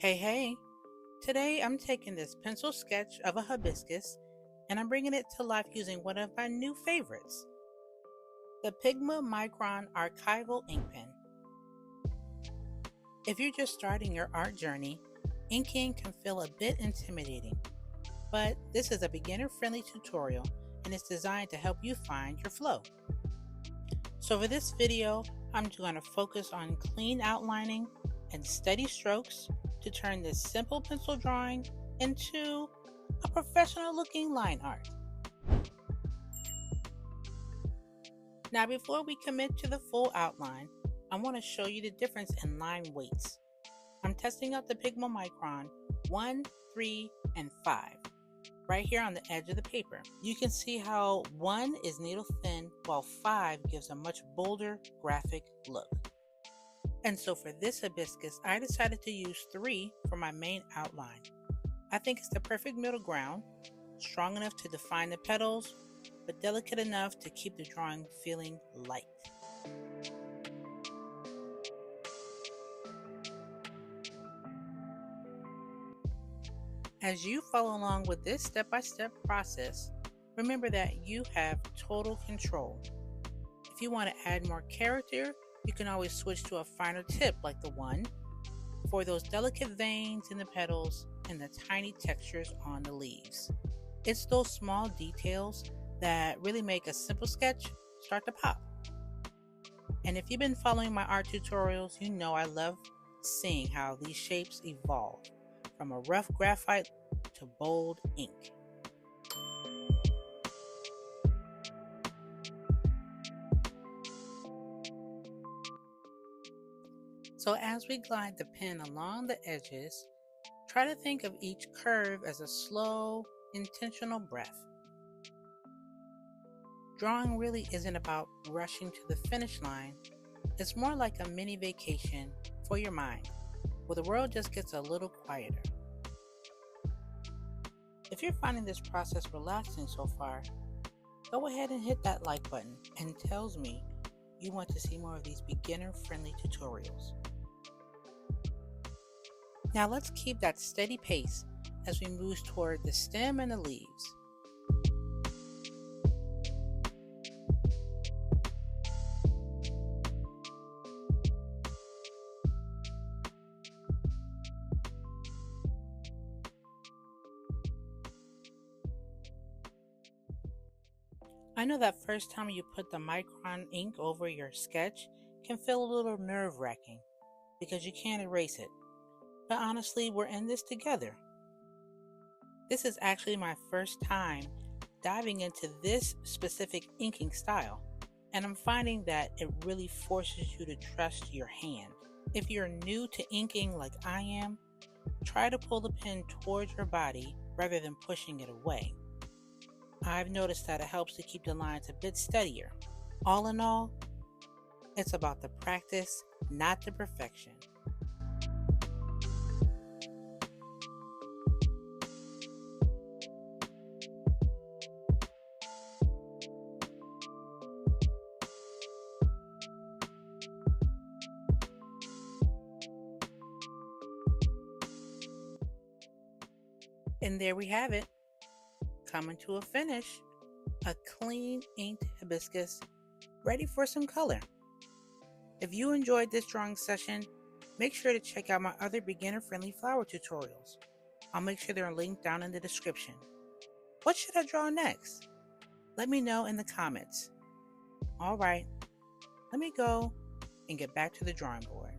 Hey, today I'm taking this pencil sketch of a hibiscus and I'm bringing it to life using one of my new favorites, the Pigma Micron Archival ink pen. If you're just starting your art journey, inking can feel a bit intimidating, but this is a beginner-friendly tutorial and it's designed to help you find your flow. So for this video, I'm going to focus on clean outlining and steady strokes to turn this simple pencil drawing into a professional looking line art. Now before we commit to the full outline, I want to show you the difference in line weights. I'm testing out the Pigma Micron 1, 3, and 5 right here on the edge of the paper. You can see how 1 is needle thin while 5 gives a much bolder graphic look. And so for this hibiscus, I decided to use 3 for my main outline. I think it's the perfect middle ground, strong enough to define the petals, but delicate enough to keep the drawing feeling light. As you follow along with this step-by-step process, remember that you have total control. If you want to add more character, you can always switch to a finer tip like the 1 for those delicate veins in the petals and the tiny textures on the leaves. It's those small details that really make a simple sketch start to pop. And if you've been following my art tutorials, you know I love seeing how these shapes evolve from a rough graphite to bold ink. So as we glide the pen along the edges, try to think of each curve as a slow, intentional breath. Drawing really isn't about rushing to the finish line. It's more like a mini vacation for your mind, where the world just gets a little quieter. If you're finding this process relaxing so far, go ahead and hit that like button and tells me you want to see more of these beginner-friendly tutorials. Now let's keep that steady pace as we move toward the stem and the leaves. I know that first time you put the Micron ink over your sketch can feel a little nerve-wracking because you can't erase it. But honestly, we're in this together. This is actually my first time diving into this specific inking style, and I'm finding that it really forces you to trust your hand. If you're new to inking like I am, try to pull the pen towards your body rather than pushing it away. I've noticed that it helps to keep the lines a bit steadier. All in all, it's about the practice, not the perfection. And there we have it, coming to a finish, a clean inked hibiscus ready for some color. If you enjoyed this drawing session, make sure to check out my other beginner-friendly flower tutorials. I'll make sure they're linked down in the description. What should I draw next? Let me know in the comments. Alright, let me go and get back to the drawing board.